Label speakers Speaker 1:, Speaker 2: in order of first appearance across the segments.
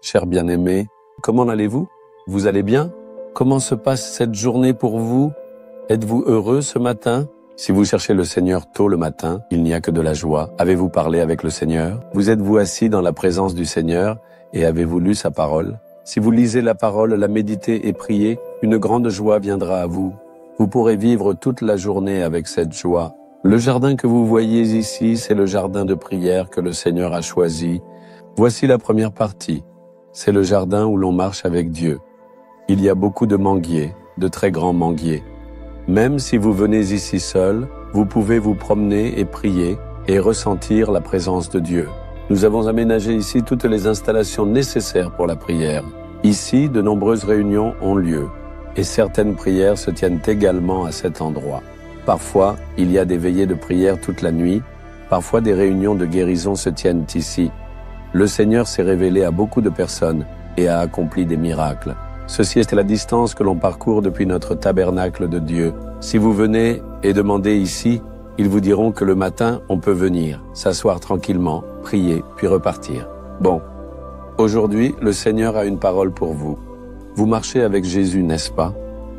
Speaker 1: Chers bien-aimés, comment allez-vous? Vous allez bien? Comment se passe cette journée pour vous? Êtes-vous heureux ce matin? Si vous cherchez le Seigneur tôt le matin, il n'y a que de la joie. Avez-vous parlé avec le Seigneur? Vous êtes-vous assis dans la présence du Seigneur et avez-vous lu sa parole? Si vous lisez la parole, la méditez et priez, une grande joie viendra à vous. Vous pourrez vivre toute la journée avec cette joie. Le jardin que vous voyez ici, c'est le jardin de prière que le Seigneur a choisi. Voici la première partie. C'est le jardin où l'on marche avec Dieu. Il y a beaucoup de manguiers, de très grands manguiers. Même si vous venez ici seul, vous pouvez vous promener et prier et ressentir la présence de Dieu. Nous avons aménagé ici toutes les installations nécessaires pour la prière. Ici, de nombreuses réunions ont lieu et certaines prières se tiennent également à cet endroit. Parfois, il y a des veillées de prière toute la nuit. Parfois, des réunions de guérison se tiennent ici. Le Seigneur s'est révélé à beaucoup de personnes et a accompli des miracles. Ceci est la distance que l'on parcourt depuis notre tabernacle de Dieu. Si vous venez et demandez ici, ils vous diront que le matin, on peut venir, s'asseoir tranquillement, prier, puis repartir. Bon, aujourd'hui, le Seigneur a une parole pour vous. Vous marchez avec Jésus, n'est-ce pas?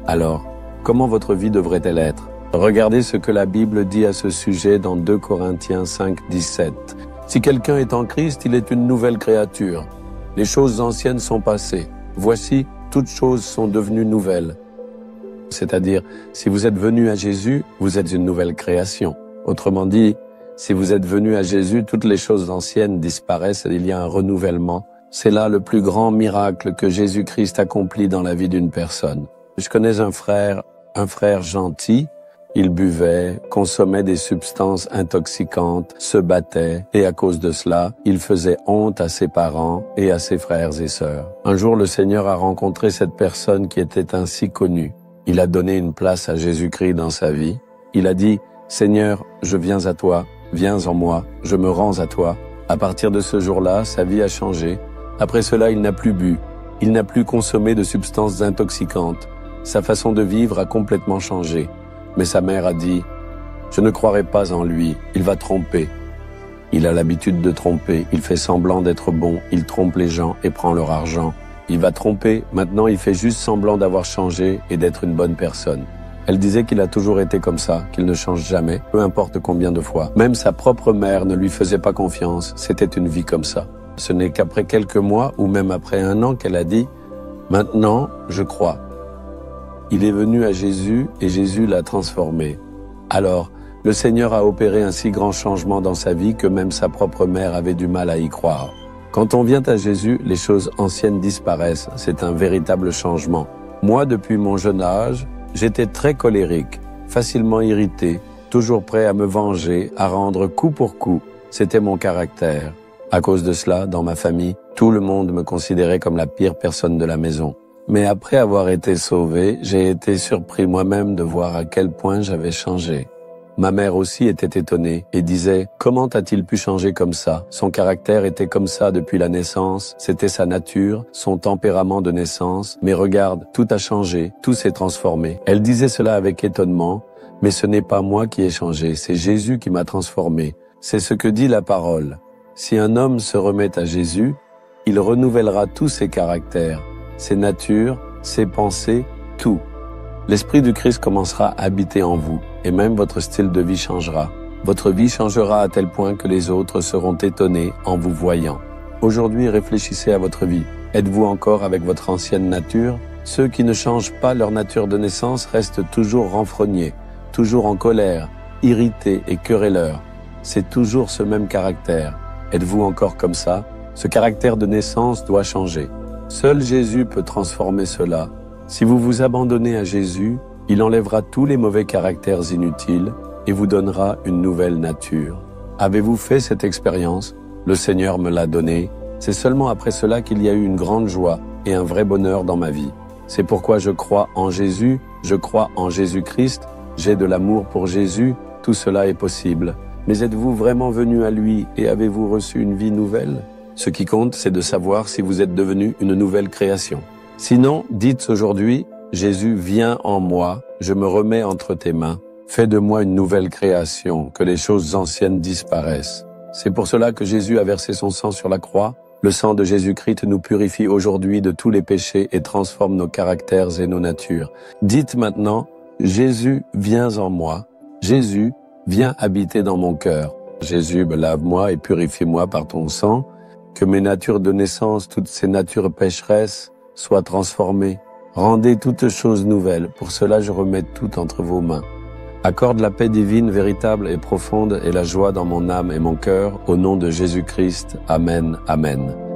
Speaker 1: Alors, comment votre vie devrait-elle être? Regardez ce que la Bible dit à ce sujet dans 2 Corinthiens 5, 17. Si quelqu'un est en Christ, il est une nouvelle créature. Les choses anciennes sont passées. Voici, toutes choses sont devenues nouvelles. C'est-à-dire, si vous êtes venu à Jésus, vous êtes une nouvelle création. Autrement dit, si vous êtes venu à Jésus, toutes les choses anciennes disparaissent et il y a un renouvellement. C'est là le plus grand miracle que Jésus-Christ accomplit dans la vie d'une personne. Je connais un frère gentil. Il buvait, consommait des substances intoxicantes, se battait, et à cause de cela, il faisait honte à ses parents et à ses frères et sœurs. Un jour, le Seigneur a rencontré cette personne qui était ainsi connue. Il a donné une place à Jésus-Christ dans sa vie. Il a dit, « Seigneur, je viens à toi, viens en moi, je me rends à toi. » À partir de ce jour-là, sa vie a changé. Après cela, il n'a plus bu, il n'a plus consommé de substances intoxicantes. Sa façon de vivre a complètement changé. Mais sa mère a dit, « Je ne croirai pas en lui, il va tromper. » Il a l'habitude de tromper, il fait semblant d'être bon, il trompe les gens et prend leur argent. Il va tromper, maintenant il fait juste semblant d'avoir changé et d'être une bonne personne. Elle disait qu'il a toujours été comme ça, qu'il ne change jamais, peu importe combien de fois. Même sa propre mère ne lui faisait pas confiance, c'était une vie comme ça. Ce n'est qu'après quelques mois ou même après 1 an qu'elle a dit, « Maintenant, je crois. » Il est venu à Jésus et Jésus l'a transformé. Alors, le Seigneur a opéré un si grand changement dans sa vie que même sa propre mère avait du mal à y croire. Quand on vient à Jésus, les choses anciennes disparaissent. C'est un véritable changement. Moi, depuis mon jeune âge, j'étais très colérique, facilement irrité, toujours prêt à me venger, à rendre coup pour coup. C'était mon caractère. À cause de cela, dans ma famille, tout le monde me considérait comme la pire personne de la maison. Mais après avoir été sauvé, j'ai été surpris moi-même de voir à quel point j'avais changé. Ma mère aussi était étonnée et disait « Comment a-t-il pu changer comme ça? Son caractère était comme ça depuis la naissance, c'était sa nature, son tempérament de naissance, mais regarde, tout a changé, tout s'est transformé. » Elle disait cela avec étonnement, mais ce n'est pas moi qui ai changé, c'est Jésus qui m'a transformé. C'est ce que dit la parole. Si un homme se remet à Jésus, il renouvellera tous ses caractères, ses natures, ses pensées, tout. L'Esprit du Christ commencera à habiter en vous, et même votre style de vie changera. Votre vie changera à tel point que les autres seront étonnés en vous voyant. Aujourd'hui, réfléchissez à votre vie. Êtes-vous encore avec votre ancienne nature? Ceux qui ne changent pas leur nature de naissance restent toujours renfrognés, toujours en colère, irrités et querelleurs. C'est toujours ce même caractère. Êtes-vous encore comme ça? Ce caractère de naissance doit changer. Seul Jésus peut transformer cela. Si vous vous abandonnez à Jésus, il enlèvera tous les mauvais caractères inutiles et vous donnera une nouvelle nature. Avez-vous fait cette expérience? Le Seigneur me l'a donnée. C'est seulement après cela qu'il y a eu une grande joie et un vrai bonheur dans ma vie. C'est pourquoi je crois en Jésus, je crois en Jésus-Christ, j'ai de l'amour pour Jésus, tout cela est possible. Mais êtes-vous vraiment venu à lui et avez-vous reçu une vie nouvelle? Ce qui compte, c'est de savoir si vous êtes devenu une nouvelle création. Sinon, dites aujourd'hui, Jésus vient en moi je me remets entre tes mains. Fais de moi une nouvelle création, que les choses anciennes disparaissent. C'est pour cela que Jésus a versé son sang sur la croix. Le sang de Jésus-Christ nous purifie aujourd'hui de tous les péchés et transforme nos caractères et nos natures. Dites maintenant, Jésus, viens en moi. Jésus, viens habiter dans mon cœur. Jésus, lave-moi et purifie-moi par ton sang. Que mes natures de naissance, toutes ces natures pécheresses, soient transformées. Rendez toutes choses nouvelles. Pour cela, je remets tout entre vos mains. Accorde la paix divine, véritable et profonde et la joie dans mon âme et mon cœur, au nom de Jésus-Christ. Amen. Amen.